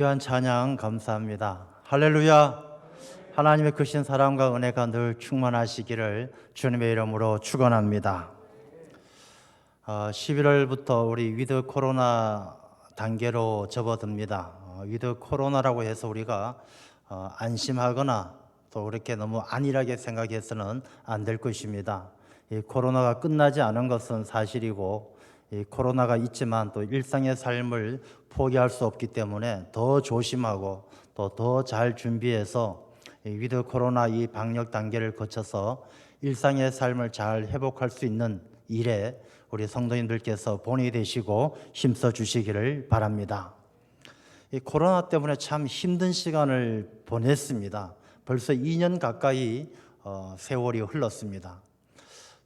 귀한 찬양 감사합니다. 할렐루야. 하나님의 크신 사랑과 은혜가 늘 충만하시기를 주님의 이름으로 축원합니다. 11월부터 우리 위드 코로나 단계로 접어듭니다. 위드 코로나라고 해서 우리가 안심하거나 또 그렇게 너무 안일하게 생각해서는 안 될 것입니다. 이 코로나가 끝나지 않은 것은 사실이고, 이 코로나가 있지만 또 일상의 삶을 포기할 수 없기 때문에 더 조심하고 또 더 잘 준비해서 이 위드 코로나 이 방역 단계를 거쳐서 일상의 삶을 잘 회복할 수 있는 일에 우리 성도님들께서 본이 되시고 힘써 주시기를 바랍니다. 이 코로나 때문에 참 힘든 시간을 보냈습니다. 벌써 2년 가까이 세월이 흘렀습니다.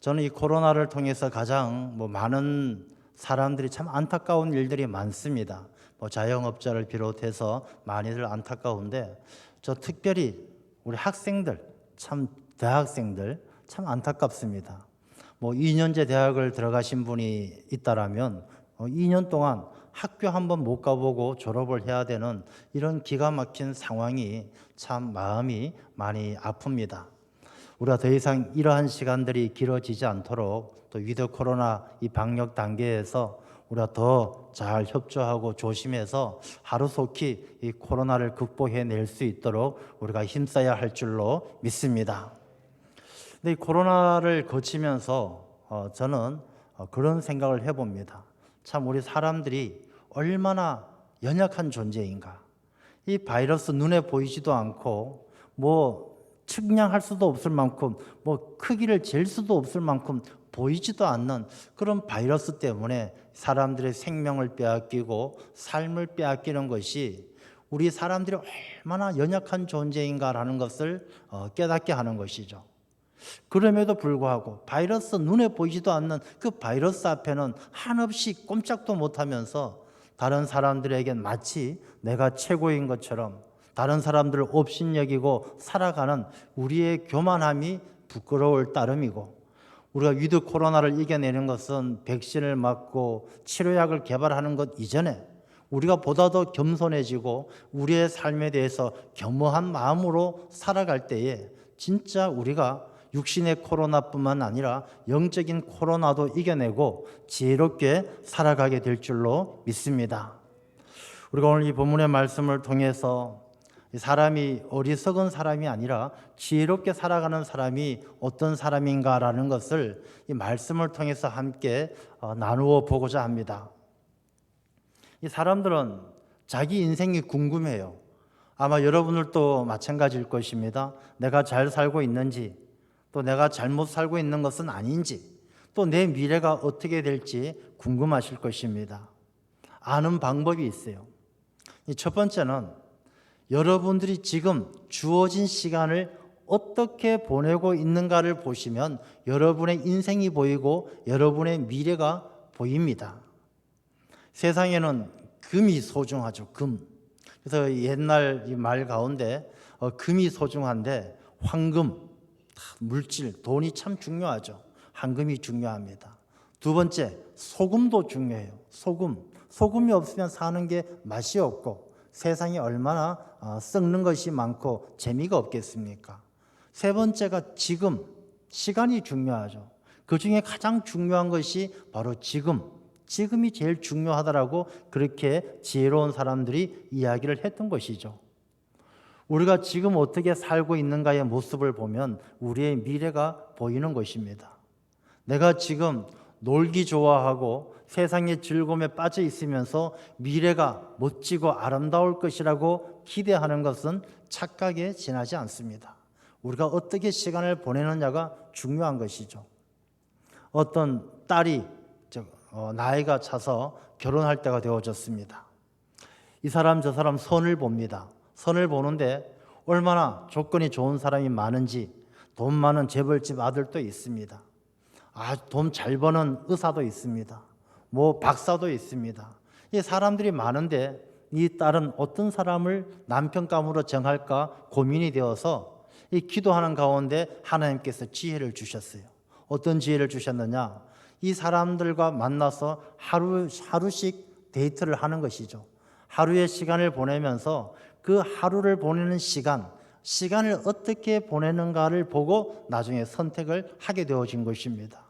저는 이 코로나를 통해서 가장 많은 사람들이 참 안타까운 일들이 많습니다. 자영업자를 비롯해서 많이들 안타까운데, 저 특별히 우리 학생들, 참 대학생들 참 안타깝습니다. 2년제 대학을 들어가신 분이 있다라면 2년 동안 학교 한번 못 가보고 졸업을 해야 되는 이런 기가 막힌 상황이 참 마음이 많이 아픕니다. 우리가 더 이상 이러한 시간들이 길어지지 않도록 또 위드 코로나 이 방역 단계에서 우리가 더 잘 협조하고 조심해서 하루속히 이 코로나를 극복해낼 수 있도록 우리가 힘써야 할 줄로 믿습니다. 근데 이 코로나를 거치면서 저는 그런 생각을 해봅니다. 참 우리 사람들이 얼마나 연약한 존재인가. 이 바이러스 눈에 보이지도 않고 측량할 수도 없을 만큼 크기를 잴 수도 없을 만큼 보이지도 않는 그런 바이러스 때문에 사람들의 생명을 빼앗기고 삶을 빼앗기는 것이 우리 사람들이 얼마나 연약한 존재인가라는 것을 깨닫게 하는 것이죠. 그럼에도 불구하고 바이러스 눈에 보이지도 않는 그 바이러스 앞에는 한없이 꼼짝도 못하면서 다른 사람들에겐 마치 내가 최고인 것처럼 다른 사람들을 업신여기고 살아가는 우리의 교만함이 부끄러울 따름이고, 우리가 위드 코로나를 이겨내는 것은 백신을 맞고 치료약을 개발하는 것 이전에 우리가 보다 더 겸손해지고 우리의 삶에 대해서 겸허한 마음으로 살아갈 때에 진짜 우리가 육신의 코로나뿐만 아니라 영적인 코로나도 이겨내고 지혜롭게 살아가게 될 줄로 믿습니다. 우리가 오늘 이 본문의 말씀을 통해서 사람이 어리석은 사람이 아니라 지혜롭게 살아가는 사람이 어떤 사람인가라는 것을 이 말씀을 통해서 함께 나누어 보고자 합니다. 이 사람들은 자기 인생이 궁금해요. 아마 여러분들도 마찬가지일 것입니다. 내가 잘 살고 있는지, 또 내가 잘못 살고 있는 것은 아닌지, 또 내 미래가 어떻게 될지 궁금하실 것입니다. 아는 방법이 있어요. 첫 번째는 여러분들이 지금 주어진 시간을 어떻게 보내고 있는가를 보시면 여러분의 인생이 보이고 여러분의 미래가 보입니다. 세상에는 금이 소중하죠. 금. 그래서 옛날 이 말 가운데 금이 소중한데 황금, 물질, 돈이 참 중요하죠. 황금이 중요합니다. 두 번째, 소금도 중요해요. 소금이 없으면 사는 게 맛이 없고 세상이 얼마나 썩는 것이 많고 재미가 없겠습니까? 세 번째가 지금, 시간이 중요하죠. 그 중에 가장 중요한 것이 바로 지금이 제일 중요하다라고 그렇게 지혜로운 사람들이 이야기를 했던 것이죠. 우리가 지금 어떻게 살고 있는가의 모습을 보면 우리의 미래가 보이는 것입니다. 내가 지금 놀기 좋아하고 세상의 즐거움에 빠져 있으면서 미래가 멋지고 아름다울 것이라고 기대하는 것은 착각에 지나지 않습니다. 우리가 어떻게 시간을 보내느냐가 중요한 것이죠. 어떤 딸이 나이가 차서 결혼할 때가 되어졌습니다. 이 사람 저 사람 선을 봅니다. 선을 보는데 얼마나 조건이 좋은 사람이 많은지, 돈 많은 재벌집 아들도 있습니다. 돈 잘 버는 의사도 있습니다. 박사도 있습니다. 이 사람들이 많은데 이 딸은 어떤 사람을 남편감으로 정할까 고민이 되어서 이 기도하는 가운데 하나님께서 지혜를 주셨어요. 어떤 지혜를 주셨느냐? 이 사람들과 만나서 하루씩 데이트를 하는 것이죠. 하루의 시간을 보내면서 그 하루를 보내는 시간을 어떻게 보내는가를 보고 나중에 선택을 하게 되어진 것입니다.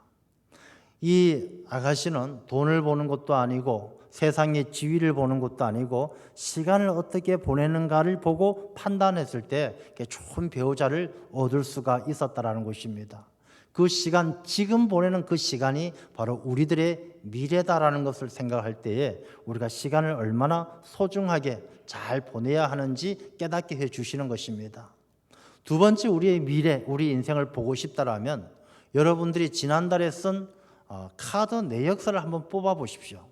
이 아가씨는 돈을 보는 것도 아니고 세상의 지위를 보는 것도 아니고 시간을 어떻게 보내는가를 보고 판단했을 때 좋은 배우자를 얻을 수가 있었다라는 것입니다. 그 시간, 지금 보내는 그 시간이 바로 우리들의 미래다라는 것을 생각할 때에 우리가 시간을 얼마나 소중하게 잘 보내야 하는지 깨닫게 해 주시는 것입니다. 두 번째, 우리의 미래, 우리 인생을 보고 싶다라면 여러분들이 지난달에 쓴 카드 내역서를 한번 뽑아 보십시오.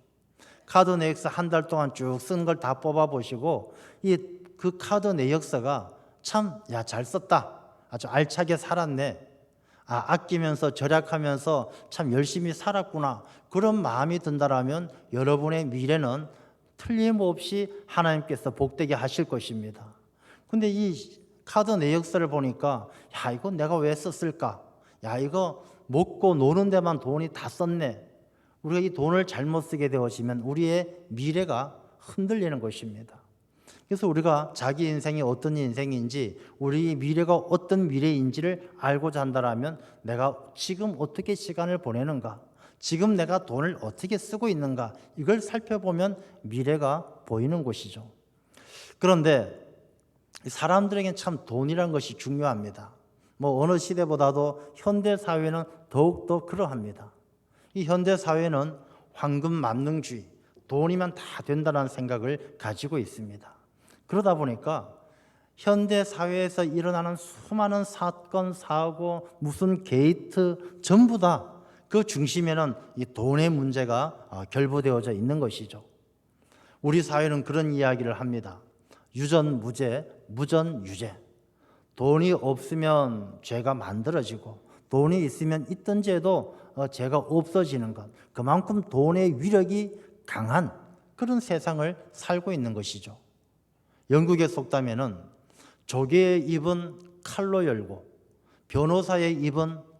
카드 내역서 한 달 동안 쭉 쓴 걸 다 뽑아 보시고 그 카드 내역서가 참 잘 썼다, 아주 알차게 살았네, 아끼면서 절약하면서 참 열심히 살았구나, 그런 마음이 든다라면 여러분의 미래는 틀림없이 하나님께서 복되게 하실 것입니다. 근데 이 카드 내역서를 보니까 이거 내가 왜 썼을까? 이거 먹고 노는 데만 돈이 다 썼네. 우리가 이 돈을 잘못 쓰게 되어지면 우리의 미래가 흔들리는 것입니다. 그래서 우리가 자기 인생이 어떤 인생인지, 우리 미래가 어떤 미래인지를 알고자 한다면 내가 지금 어떻게 시간을 보내는가, 지금 내가 돈을 어떻게 쓰고 있는가, 이걸 살펴보면 미래가 보이는 것이죠. 그런데 사람들에게는 참 돈이라는 것이 중요합니다. 어느 시대보다도 현대 사회는 더욱더 그러합니다. 이 현대 사회는 황금 만능주의, 돈이면 다 된다는 생각을 가지고 있습니다. 그러다 보니까 현대 사회에서 일어나는 수많은 사건, 사고, 무슨 게이트, 전부 다 그 중심에는 이 돈의 문제가 결부되어져 있는 것이죠. 우리 사회는 그런 이야기를 합니다. 유전무죄, 무전유죄. 돈이 없으면 죄가 만들어지고 돈이 있으면 있던 죄도 죄가 없어지는 것, 그만큼 돈의 위력이 강한 그런 세상을 살고 있는 것이죠. 영국의 속담에는 조개의 입은 칼로 열고 변호사의 입은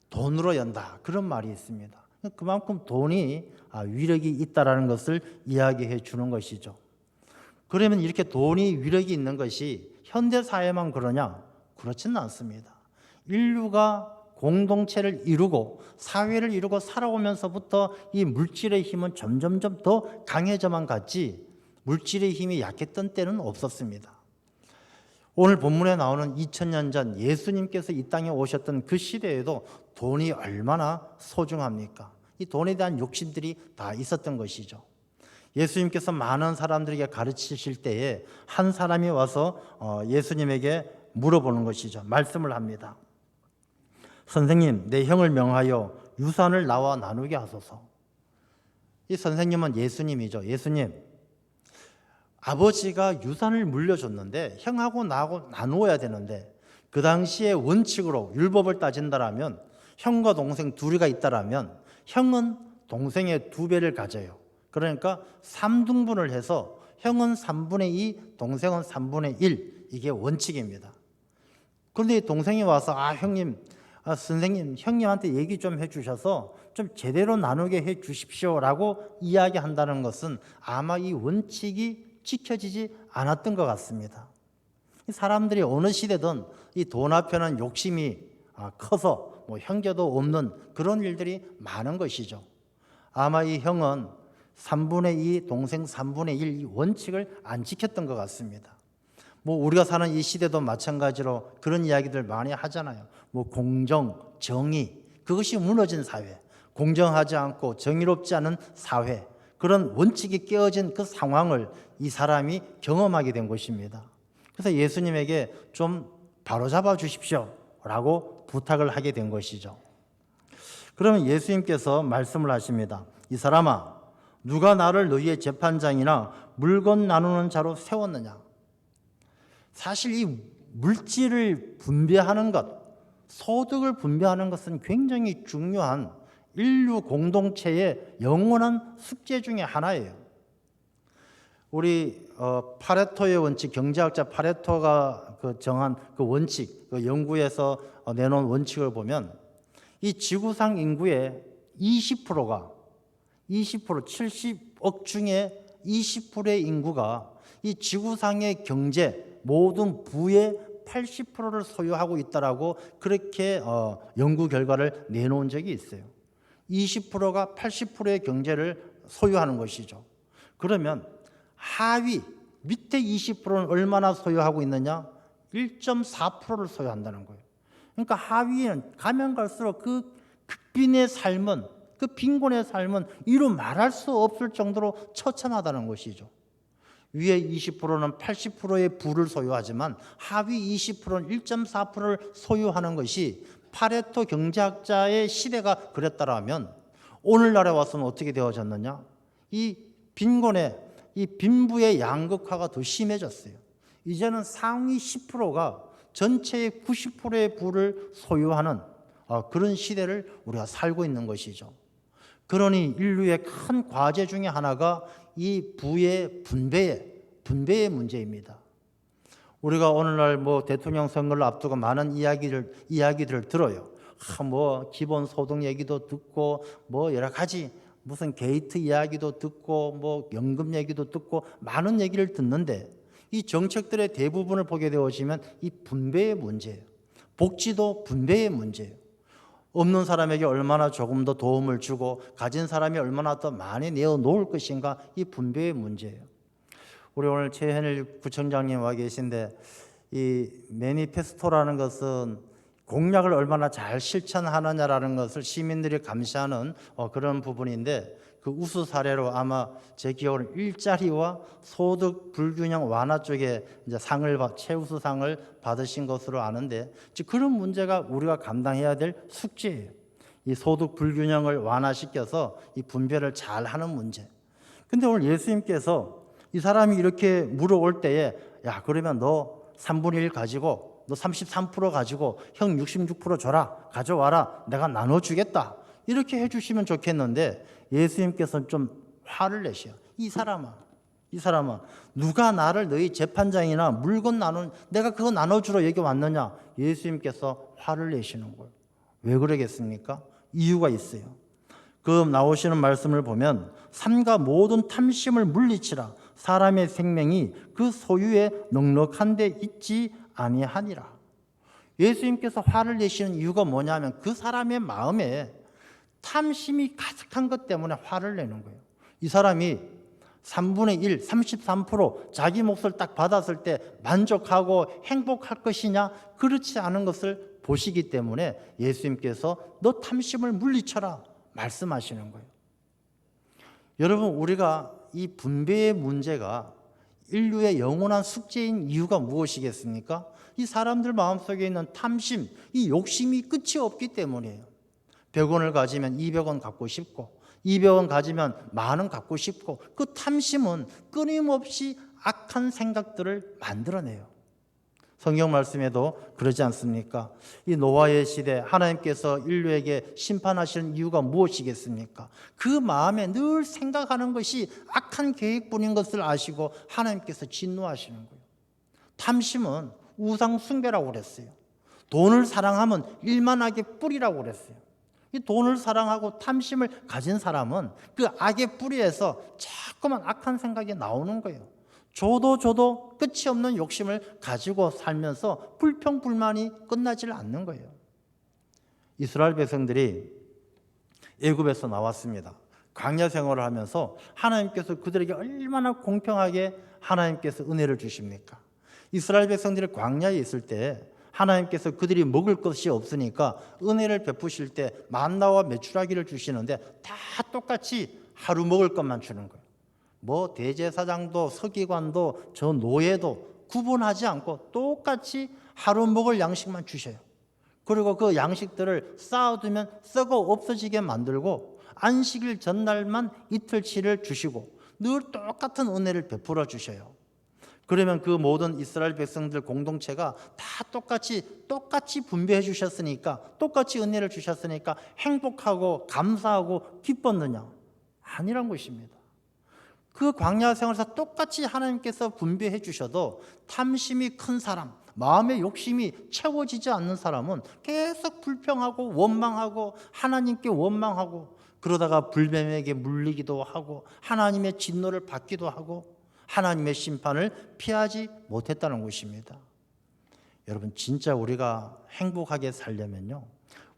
돈으로 연다, 그런 말이 있습니다. 그만큼 돈이 위력이 있다는 것을 이야기해 주는 것이죠. 그러면 이렇게 돈이 위력이 있는 것이 현대 사회만 그러냐? 그렇지는 않습니다. 인류가 공동체를 이루고 사회를 이루고 살아오면서부터 이 물질의 힘은 점점점 더 강해져만 갔지 물질의 힘이 약했던 때는 없었습니다. 오늘 본문에 나오는 2000년 전 예수님께서 이 땅에 오셨던 그 시대에도 돈이 얼마나 소중합니까? 이 돈에 대한 욕심들이 다 있었던 것이죠. 예수님께서 많은 사람들에게 가르치실 때에 한 사람이 와서 예수님에게 물어보는 것이죠. 말씀을 합니다. 선생님, 내 형을 명하여 유산을 나와 나누게 하소서. 이 선생님은 예수님이죠. 예수님, 아버지가 유산을 물려줬는데 형하고 나하고 나누어야 되는데 그 당시에 원칙으로 율법을 따진다라면 형과 동생 둘이가 있다라면 형은 동생의 2배를 가져요. 그러니까 3등분을 해서 형은 3분의 2, 동생은 3분의 1, 이게 원칙입니다. 그런데 동생이 와서 형님, 선생님, 형님한테 얘기 좀 해주셔서 좀 제대로 나누게 해 주십시오라고 이야기한다는 것은 아마 이 원칙이 지켜지지 않았던 것 같습니다. 사람들이 어느 시대든 이 돈 앞에는 욕심이 커서 형제도 없는 그런 일들이 많은 것이죠. 아마 이 형은 3분의 2, 동생 3분의 1 이 원칙을 안 지켰던 것 같습니다. 우리가 사는 이 시대도 마찬가지로 그런 이야기들 많이 하잖아요. 공정, 정의, 그것이 무너진 사회, 공정하지 않고 정의롭지 않은 사회, 그런 원칙이 깨어진 그 상황을 이 사람이 경험하게 된 것입니다. 그래서 예수님에게 좀 바로잡아 주십시오 라고 부탁을 하게 된 것이죠. 그러면 예수님께서 말씀을 하십니다. 이 사람아, 누가 나를 너희의 재판장이나 물건 나누는 자로 세웠느냐? 사실 이 물질을 분배하는 것, 소득을 분배하는 것은 굉장히 중요한 인류 공동체의 영원한 숙제 중에 하나예요. 우리 파레토의 원칙, 경제학자 파레토가 정한 그 원칙, 그 연구에서 내놓은 원칙을 보면 이 지구상 인구의 20%가 70억 중에 20%의 인구가 이 지구상의 경제 모든 부의 80%를 소유하고 있다라고 그렇게 연구 결과를 내놓은 적이 있어요. 20%가 80%의 경제를 소유하는 것이죠. 그러면 하위 밑에 20%는 얼마나 소유하고 있느냐? 1.4%를 소유한다는 거예요. 그러니까 하위에는 가면 갈수록 그 극빈의 삶은, 그 빈곤의 삶은 이루 말할 수 없을 정도로 처참하다는 것이죠. 위에 20%는 80%의 부를 소유하지만 하위 20%는 1.4%를 소유하는 것이 파레토 경제학자의 시대가 그랬다라면 오늘날에 와서는 어떻게 되어졌느냐? 이 빈부의 양극화가 더 심해졌어요. 이제는 상위 10%가 전체의 90%의 부를 소유하는 그런 시대를 우리가 살고 있는 것이죠. 그러니 인류의 큰 과제 중에 하나가 이 부의 분배의 문제입니다. 우리가 오늘날 대통령 선거를 앞두고 많은 이야기들을 들어요. 기본소득 얘기도 듣고 여러 가지 무슨 게이트 이야기도 듣고 연금 얘기도 듣고 많은 얘기를 듣는데 이 정책들의 대부분을 보게 되어지면 이 분배의 문제예요. 복지도 분배의 문제예요. 없는 사람에게 얼마나 조금 더 도움을 주고 가진 사람이 얼마나 더 많이 내어놓을 것인가, 이 분배의 문제예요. 우리 오늘 최현일 구청장님 와 계신데 이 매니페스토라는 것은 공약을 얼마나 잘 실천하느냐라는 것을 시민들이 감시하는 그런 부분인데 그 우수 사례로 아마 제 기억으로는 일자리와 소득 불균형 완화 쪽에 이제 최우수상을 받으신 것으로 아는데 즉 그런 문제가 우리가 감당해야 될 숙제예요. 이 소득 불균형을 완화시켜서 이 분배를 잘 하는 문제. 근데 오늘 예수님께서 이 사람이 이렇게 물어올 때에 야 그러면 너 3분의 1 가지고 너 33% 가지고 형 66% 줘라, 가져와라, 내가 나눠주겠다 이렇게 해주시면 좋겠는데 예수님께서는 좀 화를 내셔요. 이 사람아 누가 나를 너희 재판장이나 물건 내가 그거 나눠주러 여기 왔느냐? 예수님께서 화를 내시는 거예요. 왜 그러겠습니까? 이유가 있어요. 그 나오시는 말씀을 보면 삼가 모든 탐심을 물리치라, 사람의 생명이 그 소유에 넉넉한 데 있지 아니하니라. 예수님께서 화를 내시는 이유가 뭐냐면 그 사람의 마음에 탐심이 가득한 것 때문에 화를 내는 거예요. 이 사람이 3분의 1, 33% 자기 몫을 딱 받았을 때 만족하고 행복할 것이냐? 그렇지 않은 것을 보시기 때문에 예수님께서 너 탐심을 물리쳐라 말씀하시는 거예요. 여러분, 우리가 이 분배의 문제가 인류의 영원한 숙제인 이유가 무엇이겠습니까? 이 사람들 마음속에 있는 탐심, 이 욕심이 끝이 없기 때문이에요. 100원을 가지면 200원 갖고 싶고 200원 가지면 10,000원 갖고 싶고 그 탐심은 끊임없이 악한 생각들을 만들어내요. 성경 말씀에도 그러지 않습니까? 이 노아의 시대 하나님께서 인류에게 심판하시는 이유가 무엇이겠습니까? 그 마음에 늘 생각하는 것이 악한 계획뿐인 것을 아시고 하나님께서 진노하시는 거예요. 탐심은 우상 숭배라고 그랬어요. 돈을 사랑하면 일만하게 뿌리라고 그랬어요. 이 돈을 사랑하고 탐심을 가진 사람은 그 악의 뿌리에서 자꾸만 악한 생각이 나오는 거예요. 줘도 끝이 없는 욕심을 가지고 살면서 불평불만이 끝나질 않는 거예요. 이스라엘 백성들이 애굽에서 나왔습니다. 광야 생활을 하면서 하나님께서 그들에게 얼마나 공평하게 하나님께서 은혜를 주십니까? 이스라엘 백성들이 광야에 있을 때 하나님께서 그들이 먹을 것이 없으니까 은혜를 베푸실 때 만나와 메추라기를 주시는데 다 똑같이 하루 먹을 것만 주는 거예요. 대제사장도 서기관도 저 노예도 구분하지 않고 똑같이 하루 먹을 양식만 주셔요. 그리고 그 양식들을 쌓아두면 썩어 없어지게 만들고 안식일 전날만 이틀치를 주시고 늘 똑같은 은혜를 베풀어 주셔요. 그러면 그 모든 이스라엘 백성들 공동체가 다 똑같이 분배해 주셨으니까, 똑같이 은혜를 주셨으니까 행복하고 감사하고 기뻤느냐? 아니란 것입니다. 그 광야 생활에서 똑같이 하나님께서 분배해 주셔도 탐심이 큰 사람, 마음의 욕심이 채워지지 않는 사람은 계속 불평하고 원망하고 하나님께 원망하고 그러다가 불뱀에게 물리기도 하고 하나님의 진노를 받기도 하고 하나님의 심판을 피하지 못했다는 것입니다. 여러분, 진짜 우리가 행복하게 살려면요,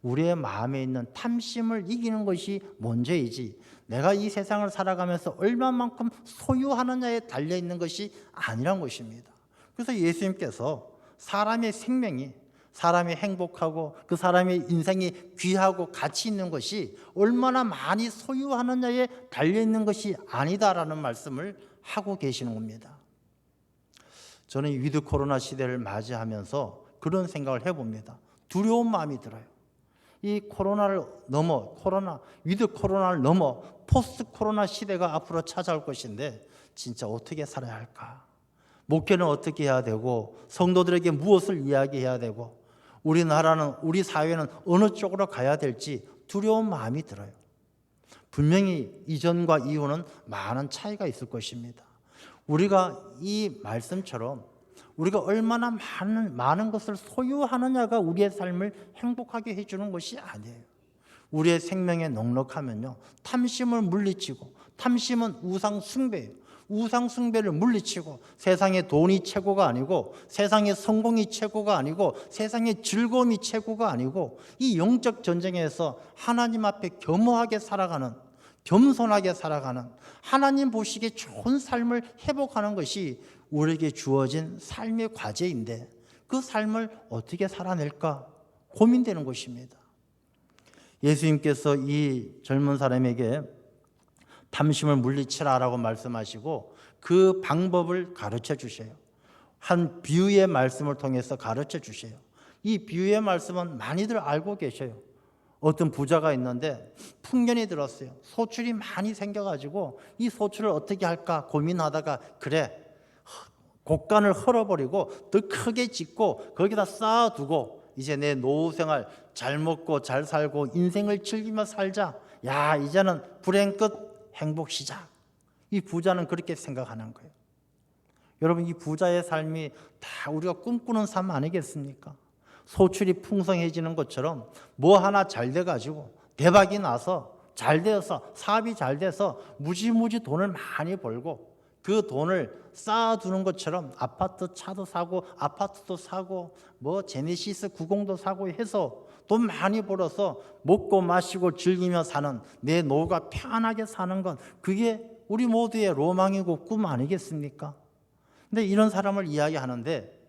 우리의 마음에 있는 탐심을 이기는 것이 먼저이지 내가 이 세상을 살아가면서 얼마만큼 소유하느냐에 달려있는 것이 아니란 것입니다. 그래서 예수님께서 사람의 생명이, 사람이 행복하고 그 사람의 인생이 귀하고 가치 있는 것이 얼마나 많이 소유하느냐에 달려있는 것이 아니다라는 말씀을 하고 계시는 겁니다. 저는 위드 코로나 시대를 맞이하면서 그런 생각을 해봅니다. 두려운 마음이 들어요. 이 코로나를 넘어, 위드 코로나를 넘어 포스트 코로나 시대가 앞으로 찾아올 것인데 진짜 어떻게 살아야 할까? 목회는 어떻게 해야 되고 성도들에게 무엇을 이야기해야 되고 우리나라는, 우리 사회는 어느 쪽으로 가야 될지 두려운 마음이 들어요. 분명히 이전과 이후는 많은 차이가 있을 것입니다. 우리가 이 말씀처럼 우리가 얼마나 많은 것을 소유하느냐가 우리의 삶을 행복하게 해주는 것이 아니에요. 우리의 생명에 넉넉하면요, 탐심을 물리치고, 탐심은 우상 숭배예요. 우상 숭배를 물리치고 세상의 돈이 최고가 아니고 세상의 성공이 최고가 아니고 세상의 즐거움이 최고가 아니고 이 영적 전쟁에서 하나님 앞에 겸허하게 살아가는, 겸손하게 살아가는, 하나님 보시기에 좋은 삶을 회복하는 것이 우리에게 주어진 삶의 과제인데 그 삶을 어떻게 살아낼까 고민되는 것입니다. 예수님께서 이 젊은 사람에게 탐심을 물리치라라고 말씀하시고 그 방법을 가르쳐 주셔요. 한 비유의 말씀을 통해서 가르쳐 주셔요. 이 비유의 말씀은 많이들 알고 계셔요. 어떤 부자가 있는데 풍년이 들었어요. 소출이 많이 생겨가지고 이 소출을 어떻게 할까 고민하다가 그래, 곡간을 헐어버리고 더 크게 짓고 거기다 쌓아두고 이제 내 노후 생활 잘 먹고 잘 살고 인생을 즐기며 살자. 야, 이제는 불행 끝, 행복 시작. 이 부자는 그렇게 생각하는 거예요. 여러분, 이 부자의 삶이 다 우리가 꿈꾸는 삶 아니겠습니까? 소출이 풍성해지는 것처럼 뭐 하나 잘 돼가지고 대박이 나서 잘 되어서 사업이 잘 돼서 무지무지 돈을 많이 벌고 그 돈을 쌓아두는 것처럼 아파트 차도 사고 아파트도 사고 뭐 제네시스 90도 사고 해서 돈 많이 벌어서 먹고 마시고 즐기며 사는, 내 노후가 편하게 사는 건 그게 우리 모두의 로망이고 꿈 아니겠습니까? 근데 이런 사람을 이야기하는데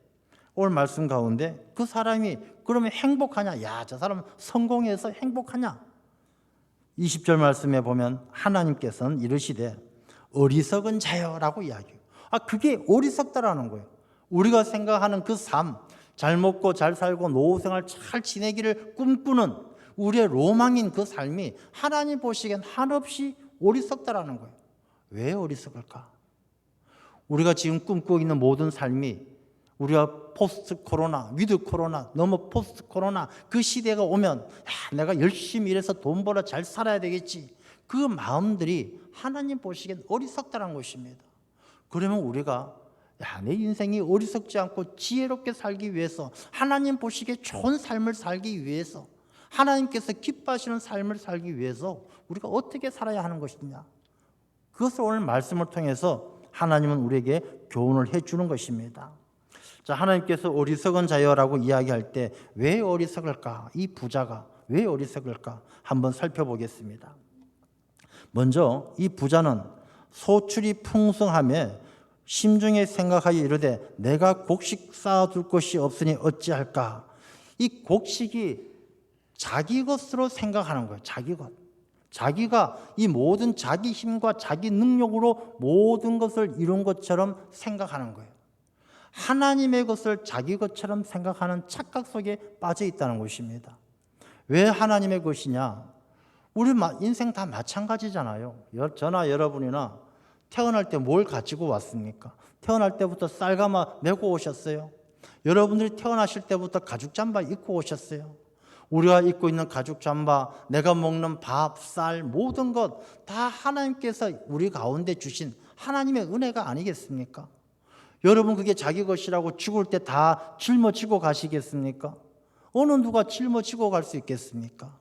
오늘 말씀 가운데 그 사람이 그러면 행복하냐? 야, 저 사람은 성공해서 행복하냐? 20절 말씀에 보면 하나님께서는 이르시되 어리석은 자여라고 이야기해요. 그게 어리석다라는 거예요. 우리가 생각하는 그 삶, 잘 먹고 잘 살고 노후 생활 잘 지내기를 꿈꾸는 우리의 로망인 그 삶이 하나님 보시기엔 한없이 어리석다라는 거예요. 왜 어리석을까? 우리가 지금 꿈꾸고 있는 모든 삶이 우리가 포스트 코로나, 위드 코로나, 넘어 포스트 코로나 그 시대가 오면 내가 열심히 일해서 돈 벌어 잘 살아야 되겠지. 그 마음들이 하나님 보시기엔 어리석다는 것입니다. 그러면 우리가 내 인생이 어리석지 않고 지혜롭게 살기 위해서, 하나님 보시기에 좋은 삶을 살기 위해서, 하나님께서 기뻐하시는 삶을 살기 위해서 우리가 어떻게 살아야 하는 것이냐, 그것을 오늘 말씀을 통해서 하나님은 우리에게 교훈을 해주는 것입니다. 자, 하나님께서 어리석은 자여라고 이야기할 때 왜 어리석을까? 이 부자가 왜 어리석을까? 한번 살펴보겠습니다. 먼저 이 부자는 소출이 풍성하며 심중에 생각하여 이르되 내가 곡식 쌓아둘 것이 없으니 어찌할까? 이 곡식이 자기 것으로 생각하는 거예요. 자기 것. 자기가 이 모든 자기 힘과 자기 능력으로 모든 것을 이룬 것처럼 생각하는 거예요. 하나님의 것을 자기 것처럼 생각하는 착각 속에 빠져 있다는 것입니다. 왜 하나님의 것이냐? 우리 인생 다 마찬가지잖아요. 저나 여러분이나 태어날 때 뭘 가지고 왔습니까? 태어날 때부터 쌀가마 메고 오셨어요. 여러분들이 태어나실 때부터 가죽 잠바 입고 오셨어요. 우리가 입고 있는 가죽 잠바, 내가 먹는 밥, 쌀, 모든 것 다 하나님께서 우리 가운데 주신 하나님의 은혜가 아니겠습니까? 여러분 그게 자기 것이라고 죽을 때 다 짊어지고 가시겠습니까? 어느 누가 짊어지고 갈 수 있겠습니까?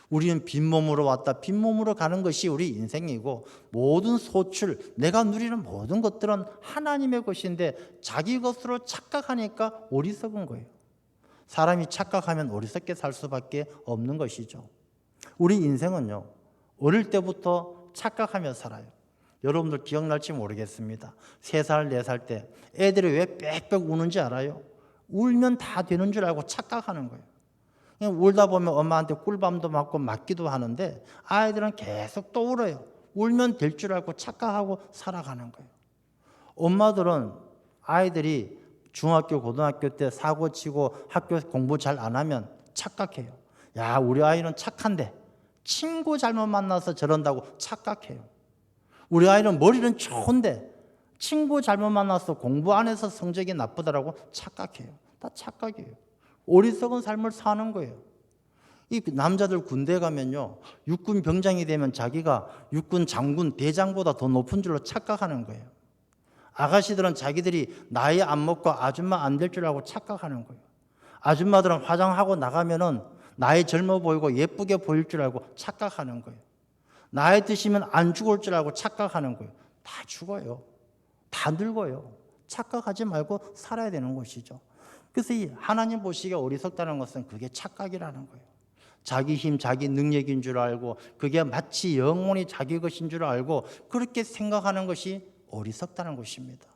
우리는 빈몸으로 왔다 빈몸으로 가는 것이 우리 인생이고, 모든 소출, 내가 누리는 모든 것들은 하나님의 것인데 자기 것으로 착각하니까 어리석은 거예요. 사람이 착각하면 어리석게 살 수밖에 없는 것이죠. 우리 인생은요, 어릴 때부터 착각하며 살아요. 여러분들 기억날지 모르겠습니다. 3살, 4살 때 애들이 왜 빽빽 우는지 알아요? 울면 다 되는 줄 알고 착각하는 거예요. 그냥 울다 보면 엄마한테 꿀밤도 맞고 맞기도 하는데 아이들은 계속 또 울어요. 울면 될 줄 알고 착각하고 살아가는 거예요. 엄마들은 아이들이 중학교, 고등학교 때 사고 치고 학교 공부 잘 안 하면 착각해요. 야, 우리 아이는 착한데 친구 잘못 만나서 저런다고 착각해요. 우리 아이는 머리는 좋은데 친구 잘못 만나서 공부 안 해서 성적이 나쁘다라고 착각해요. 다 착각이에요. 어리석은 삶을 사는 거예요. 이 남자들 군대 가면요, 육군 병장이 되면 자기가 육군 장군 대장보다 더 높은 줄로 착각하는 거예요. 아가씨들은 자기들이 나이 안 먹고 아줌마 안 될 줄 알고 착각하는 거예요. 아줌마들은 화장하고 나가면은 나이 젊어 보이고 예쁘게 보일 줄 알고 착각하는 거예요. 나이 드시면 안 죽을 줄 알고 착각하는 거예요. 다 죽어요. 다 늙어요. 착각하지 말고 살아야 되는 것이죠. 그래서 이 하나님 보시기에 어리석다는 것은 그게 착각이라는 거예요. 자기 힘, 자기 능력인 줄 알고 그게 마치 영원히 자기 것인 줄 알고 그렇게 생각하는 것이 어리석다는 것입니다.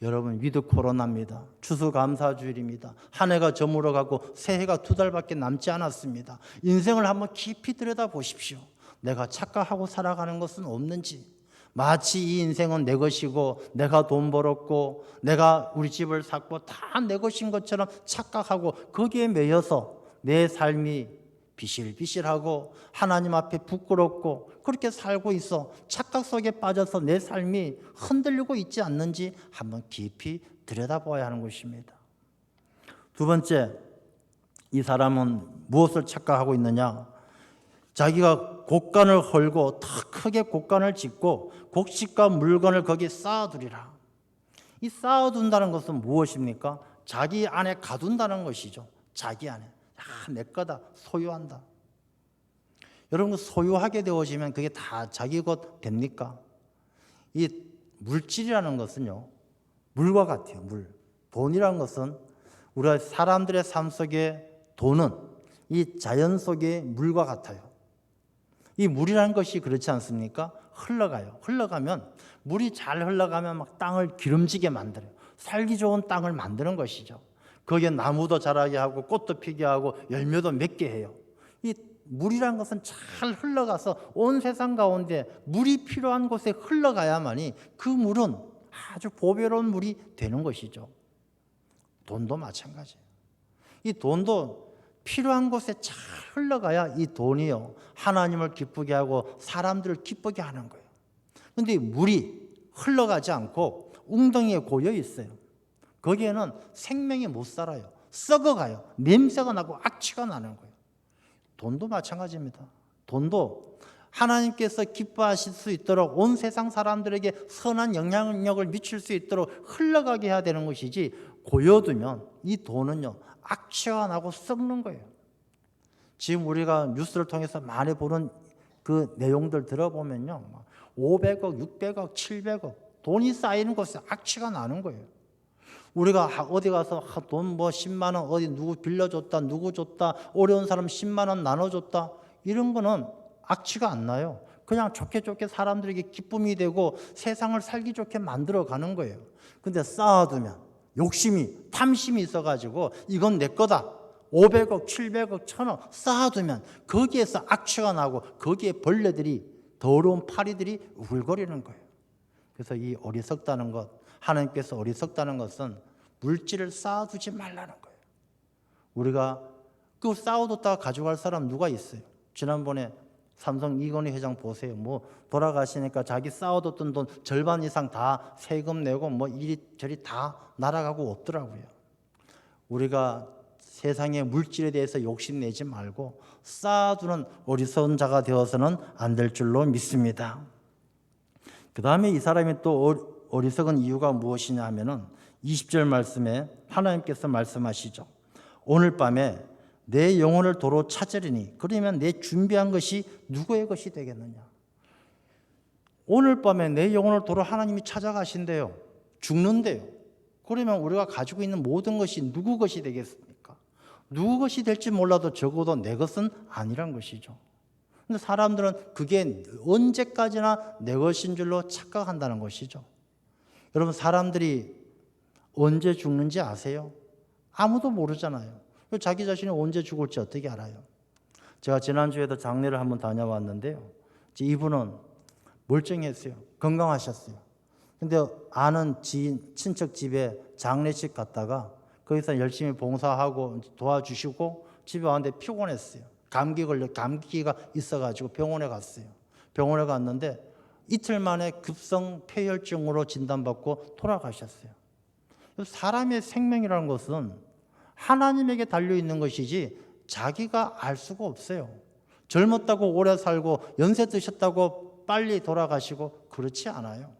여러분, 위드 코로나입니다. 추수감사주일입니다. 한 해가 저물어가고 새해가 2달밖에 남지 않았습니다. 인생을 한번 깊이 들여다보십시오. 내가 착각하고 살아가는 것은 없는지, 마치 이 인생은 내 것이고 내가 돈 벌었고 내가 우리 집을 샀고 다 내 것인 것처럼 착각하고 거기에 매여서 내 삶이 비실비실하고 하나님 앞에 부끄럽고 그렇게 살고 있어 착각 속에 빠져서 내 삶이 흔들리고 있지 않는지 한번 깊이 들여다봐야 하는 것입니다. 두 번째, 이 사람은 무엇을 착각하고 있느냐? 자기가 곡간을 헐고 더 크게 곡간을 짓고 곡식과 물건을 거기에 쌓아두리라. 이 쌓아둔다는 것은 무엇입니까? 자기 안에 가둔다는 것이죠. 자기 안에. 내 거다. 소유한다. 여러분, 소유하게 되어지면 그게 다 자기 것 됩니까? 이 물질이라는 것은요, 물과 같아요. 물. 돈이라는 것은 우리가 사람들의 삶 속에 돈은 이 자연 속의 물과 같아요. 이 물이라는 것이 그렇지 않습니까? 흘러가요. 흘러가면 물이 잘 흘러가면 막 땅을 기름지게 만들어요. 살기 좋은 땅을 만드는 것이죠. 거기에 나무도 자라게 하고 꽃도 피게 하고 열매도 맺게 해요. 이 물이라는 것은 잘 흘러가서 온 세상 가운데 물이 필요한 곳에 흘러가야만이 그 물은 아주 보배로운 물이 되는 것이죠. 돈도 마찬가지예요. 이 돈도 필요한 곳에 잘 흘러가야 이 돈이요, 하나님을 기쁘게 하고 사람들을 기쁘게 하는 거예요. 그런데 물이 흘러가지 않고 웅덩이에 고여 있어요. 거기에는 생명이 못 살아요. 썩어가요. 냄새가 나고 악취가 나는 거예요. 돈도 마찬가지입니다. 돈도 하나님께서 기뻐하실 수 있도록 온 세상 사람들에게 선한 영향력을 미칠 수 있도록 흘러가게 해야 되는 것이지, 고여두면 이 돈은요, 악취가 나고 썩는 거예요. 지금 우리가 뉴스를 통해서 많이 보는 그 내용들 들어보면요, 500억, 600억, 700억 돈이 쌓이는 곳에 악취가 나는 거예요. 우리가 어디 가서 돈 10만 원 어디 누구 빌려줬다, 누구 줬다, 어려운 사람 10만 원 나눠줬다, 이런 거는 악취가 안 나요. 그냥 좋게 좋게 사람들에게 기쁨이 되고 세상을 살기 좋게 만들어 가는 거예요. 근데 쌓아두면 욕심이, 탐심이 있어가지고 이건 내 거다, 500억, 700억, 1000억 쌓아두면 거기에서 악취가 나고 거기에 벌레들이, 더러운 파리들이 우글거리는 거예요. 그래서 이 어리석다는 것, 하나님께서 어리석다는 것은 물질을 쌓아두지 말라는 거예요. 우리가 그 쌓아뒀다가 가져갈 사람 누가 있어요? 지난번에 삼성 이건희 회장 보세요. 돌아가시니까 자기 쌓아뒀던 돈 절반 이상 다 세금 내고 이리저리 다 날아가고 없더라고요. 우리가 세상의 물질에 대해서 욕심내지 말고 쌓아두는 어리석은 자가 되어서는 안 될 줄로 믿습니다. 그 다음에 이 사람이 또 어리석은 이유가 무엇이냐 하면은 20절 말씀에 하나님께서 말씀하시죠. 오늘 밤에 내 영혼을 도로 찾으리니 그러면 내 준비한 것이 누구의 것이 되겠느냐? 오늘 밤에 내 영혼을 도로 하나님이 찾아가신대요. 죽는데요. 그러면 우리가 가지고 있는 모든 것이 누구 것이 되겠습니까? 누구 것이 될지 몰라도 적어도 내 것은 아니란 것이죠. 근데 사람들은 그게 언제까지나 내 것인 줄로 착각한다는 것이죠. 여러분, 사람들이 언제 죽는지 아세요? 아무도 모르잖아요. 자기 자신이 언제 죽을지 어떻게 알아요? 제가 지난주에도 장례를 한번 다녀왔는데요. 이분은 멀쩡했어요. 건강하셨어요. 근데 아는 지인, 친척 집에 장례식 갔다가 거기서 열심히 봉사하고 도와주시고 집에 왔는데 피곤했어요. 감기가 있어가지고 병원에 갔어요. 병원에 갔는데 이틀 만에 급성 폐혈증으로 진단받고 돌아가셨어요. 사람의 생명이라는 것은 하나님에게 달려있는 것이지 자기가 알 수가 없어요. 젊었다고 오래 살고 연세 드셨다고 빨리 돌아가시고 그렇지 않아요.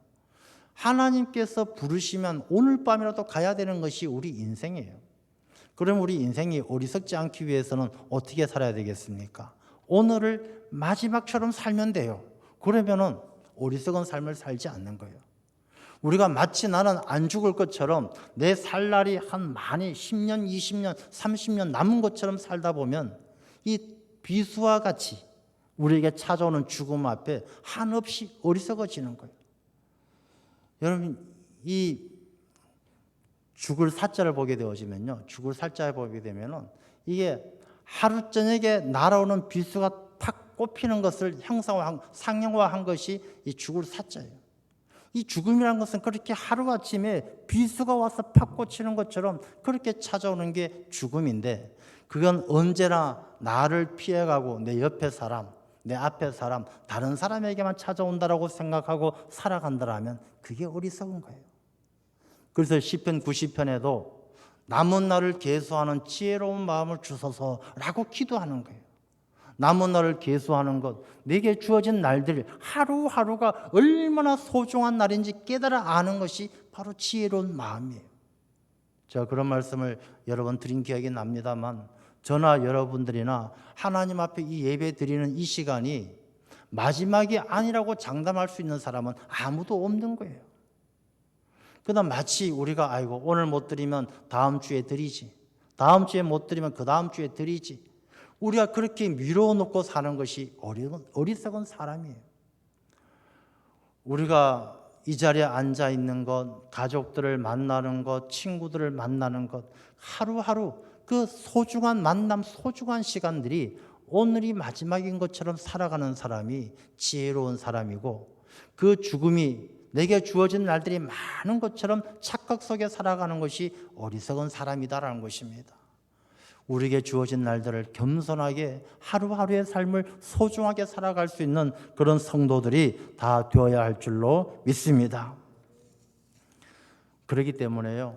하나님께서 부르시면 오늘 밤이라도 가야 되는 것이 우리 인생이에요. 그럼 우리 인생이 어리석지 않기 위해서는 어떻게 살아야 되겠습니까? 오늘을 마지막처럼 살면 돼요. 그러면은 어리석은 삶을 살지 않는 거예요. 우리가 마치 나는 안 죽을 것처럼 내 살 날이 한 많이 10년, 20년, 30년 남은 것처럼 살다 보면 이 비수와 같이 우리에게 찾아오는 죽음 앞에 한없이 어리석어지는 거예요. 여러분, 이 죽을 사자를 보게 되어지면요, 죽을 사자를 보게 되면은 이게 하루 저녁에 날아오는 비수가 탁 꼽히는 것을 상형화한 것이 이 죽을 사자예요. 이 죽음이라는 것은 그렇게 하루아침에 비수가 와서 팍 꽂히는 것처럼 그렇게 찾아오는 게 죽음인데, 그건 언제나 나를 피해가고 내 옆에 사람, 내 앞에 사람, 다른 사람에게만 찾아온다라고 생각하고 살아간다라면 그게 어리석은 거예요. 그래서 시편 90편에도 남은 날을 계수하는 지혜로운 마음을 주소서라고 기도하는 거예요. 남은 날을 계수하는 것, 내게 주어진 날들 하루하루가 얼마나 소중한 날인지 깨달아 아는 것이 바로 지혜로운 마음이에요. 제가 그런 말씀을 여러 번 드린 기억이 납니다만, 저나 여러분들이나 하나님 앞에 이 예배 드리는 이 시간이 마지막이 아니라고 장담할 수 있는 사람은 아무도 없는 거예요. 그다음 마치 우리가 아이고 오늘 못 드리면 다음 주에 드리지, 다음 주에 못 드리면 그 다음 주에 드리지, 우리가 그렇게 미뤄놓고 사는 것이 어리석은 사람이에요. 우리가 이 자리에 앉아 있는 것, 가족들을 만나는 것, 친구들을 만나는 것, 하루하루 그 소중한 만남, 소중한 시간들이 오늘이 마지막인 것처럼 살아가는 사람이 지혜로운 사람이고, 그 죽음이 내게 주어진 날들이 많은 것처럼 착각 속에 살아가는 것이 어리석은 사람이다라는 것입니다. 우리에게 주어진 날들을 겸손하게 하루하루의 삶을 소중하게 살아갈 수 있는 그런 성도들이 다 되어야 할 줄로 믿습니다. 그렇기 때문에요,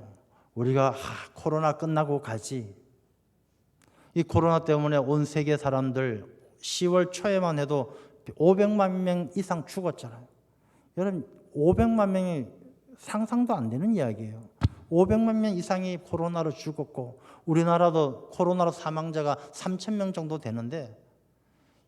우리가 코로나 끝나고 가지, 이 코로나 때문에 온 세계 사람들 10월 초에만 해도 500만 명 이상 죽었잖아요. 여러분, 500만 명이 상상도 안 되는 이야기예요. 500만 명 이상이 코로나로 죽었고, 우리나라도 코로나로 사망자가 3,000명 정도 되는데,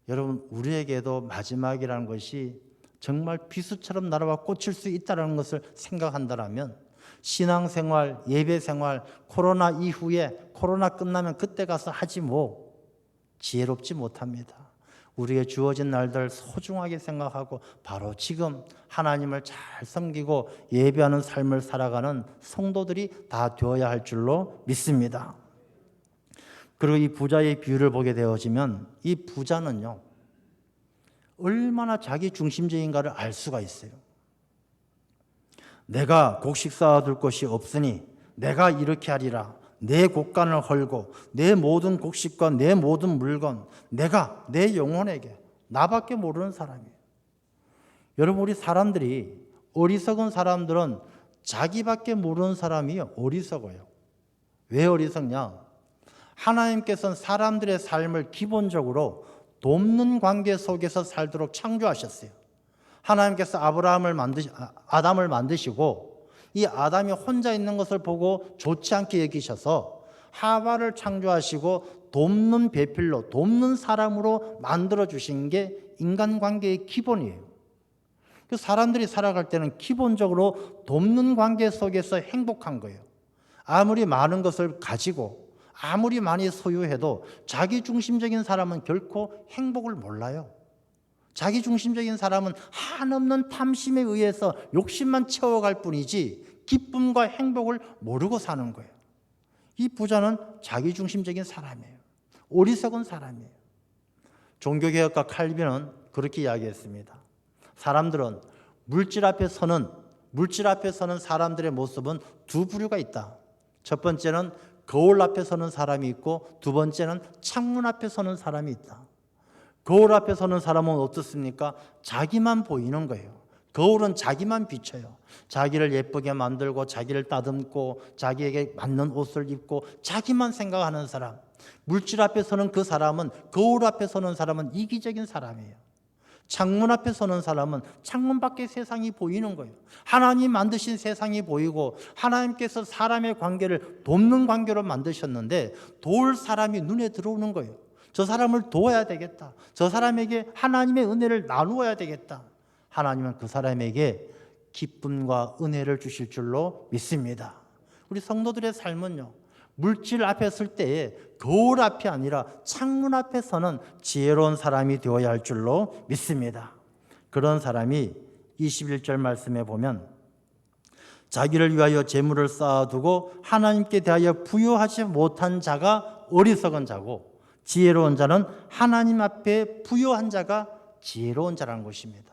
여러분, 우리에게도 마지막이라는 것이 정말 비수처럼 날아와 꽂힐 수 있다는 것을 생각한다면, 신앙생활, 예배생활, 코로나 이후에 코로나 끝나면 그때 가서 하지 뭐, 지혜롭지 못합니다. 우리에게 주어진 날들 소중하게 생각하고 바로 지금 하나님을 잘 섬기고 예배하는 삶을 살아가는 성도들이 다 되어야 할 줄로 믿습니다. 그리고 이 부자의 비유를 보게 되어지면 이 부자는요, 얼마나 자기 중심적인가를 알 수가 있어요. 내가 곡식 쌓아둘 것이 없으니 내가 이렇게 하리라. 내 곡간을 헐고 내 모든 곡식과 내 모든 물건, 내가 내 영혼에게, 나밖에 모르는 사람이에요. 여러분, 우리 사람들이, 어리석은 사람들은 자기밖에 모르는 사람이 어리석어요. 왜 어리석냐? 하나님께서는 사람들의 삶을 기본적으로 돕는 관계 속에서 살도록 창조하셨어요. 하나님께서 아담을 만드시고 이 아담이 혼자 있는 것을 보고 좋지 않게 여기셔서 하와를 창조하시고 돕는 배필로, 돕는 사람으로 만들어 주신 게 인간관계의 기본이에요. 그 사람들이 살아갈 때는 기본적으로 돕는 관계 속에서 행복한 거예요. 아무리 많은 것을 가지고 아무리 많이 소유해도 자기 중심적인 사람은 결코 행복을 몰라요. 자기 중심적인 사람은 한없는 탐심에 의해서 욕심만 채워갈 뿐이지 기쁨과 행복을 모르고 사는 거예요. 이 부자는 자기 중심적인 사람이에요. 어리석은 사람이에요. 종교개혁가 칼빈은 그렇게 이야기했습니다. 사람들은 물질 앞에 서는 사람들의 모습은 두 부류가 있다. 첫 번째는 거울 앞에 서는 사람이 있고 두 번째는 창문 앞에 서는 사람이 있다. 거울 앞에 서는 사람은 어떻습니까? 자기만 보이는 거예요. 거울은 자기만 비춰요. 자기를 예쁘게 만들고 자기를 따듬고 자기에게 맞는 옷을 입고 자기만 생각하는 사람. 물질 앞에 서는 그 사람은, 거울 앞에 서는 사람은 이기적인 사람이에요. 창문 앞에 서는 사람은 창문 밖의 세상이 보이는 거예요. 하나님 만드신 세상이 보이고 하나님께서 사람의 관계를 돕는 관계로 만드셨는데 도울 사람이 눈에 들어오는 거예요. 저 사람을 도와야 되겠다. 저 사람에게 하나님의 은혜를 나누어야 되겠다. 하나님은 그 사람에게 기쁨과 은혜를 주실 줄로 믿습니다. 우리 성도들의 삶은요, 물질 앞에 설 때에 거울 앞이 아니라 창문 앞에 서는 지혜로운 사람이 되어야 할 줄로 믿습니다. 그런 사람이 21절 말씀에 보면 자기를 위하여 재물을 쌓아두고 하나님께 대하여 부여하지 못한 자가 어리석은 자고 지혜로운 자는 하나님 앞에 부여한 자가 지혜로운 자라는 것입니다.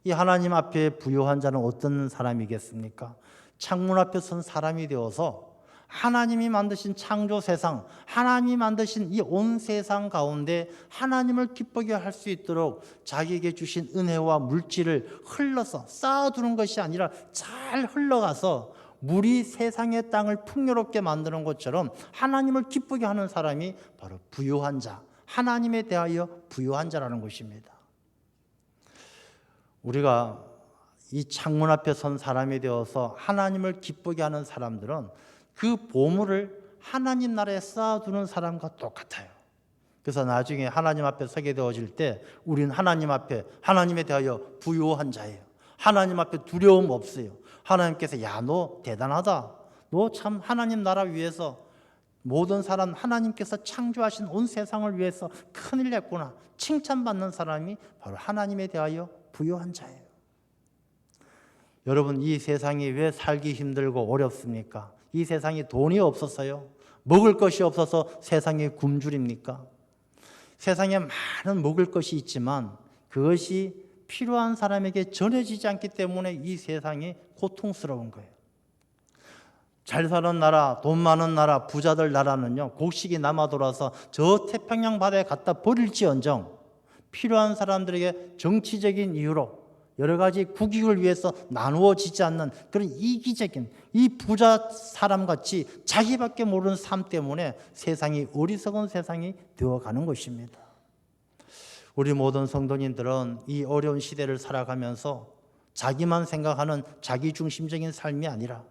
이 하나님 앞에 부여한 자는 어떤 사람이겠습니까? 창문 앞에 선 사람이 되어서 하나님이 만드신 창조 세상, 하나님이 만드신 이 온 세상 가운데 하나님을 기쁘게 할 수 있도록 자기에게 주신 은혜와 물질을 흘러서 쌓아두는 것이 아니라 잘 흘러가서 물이 세상의 땅을 풍요롭게 만드는 것처럼 하나님을 기쁘게 하는 사람이 바로 부요한 자, 하나님에 대하여 부요한 자라는 것입니다. 우리가 이 창문 앞에 선 사람이 되어서 하나님을 기쁘게 하는 사람들은 그 보물을 하나님 나라에 쌓아두는 사람과 똑같아요. 그래서 나중에 하나님 앞에 서게 되어질 때 우리는 하나님 앞에 하나님에 대하여 부요한 자예요. 하나님 앞에 두려움 없어요. 하나님께서 야, 너 대단하다. 너 참 하나님 나라 위해서 모든 사람 하나님께서 창조하신 온 세상을 위해서 큰일 냈구나. 칭찬받는 사람이 바로 하나님에 대하여 부요한 자예요. 여러분, 이 세상이 왜 살기 힘들고 어렵습니까? 이 세상에 돈이 없어서요? 먹을 것이 없어서 세상에 굶주립니까? 세상에 많은 먹을 것이 있지만 그것이 필요한 사람에게 전해지지 않기 때문에 이 세상이 고통스러운 거예요. 잘 사는 나라, 돈 많은 나라, 부자들 나라는요, 곡식이 남아 돌아서 저 태평양 바다에 갖다 버릴지언정 필요한 사람들에게 정치적인 이유로 여러 가지 국익을 위해서 나누어지지 않는 그런 이기적인 이 부자 사람같이 자기밖에 모르는 삶 때문에 세상이 어리석은 세상이 되어가는 것입니다. 우리 모든 성도님들은 이 어려운 시대를 살아가면서 자기만 생각하는 자기중심적인 삶이 아니라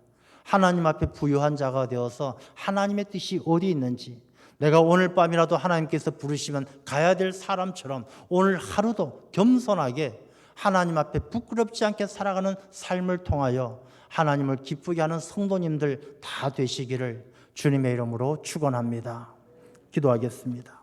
하나님 앞에 부요한 자가 되어서 하나님의 뜻이 어디 있는지, 내가 오늘 밤이라도 하나님께서 부르시면 가야 될 사람처럼 오늘 하루도 겸손하게 하나님 앞에 부끄럽지 않게 살아가는 삶을 통하여 하나님을 기쁘게 하는 성도님들 다 되시기를 주님의 이름으로 축원합니다. 기도하겠습니다.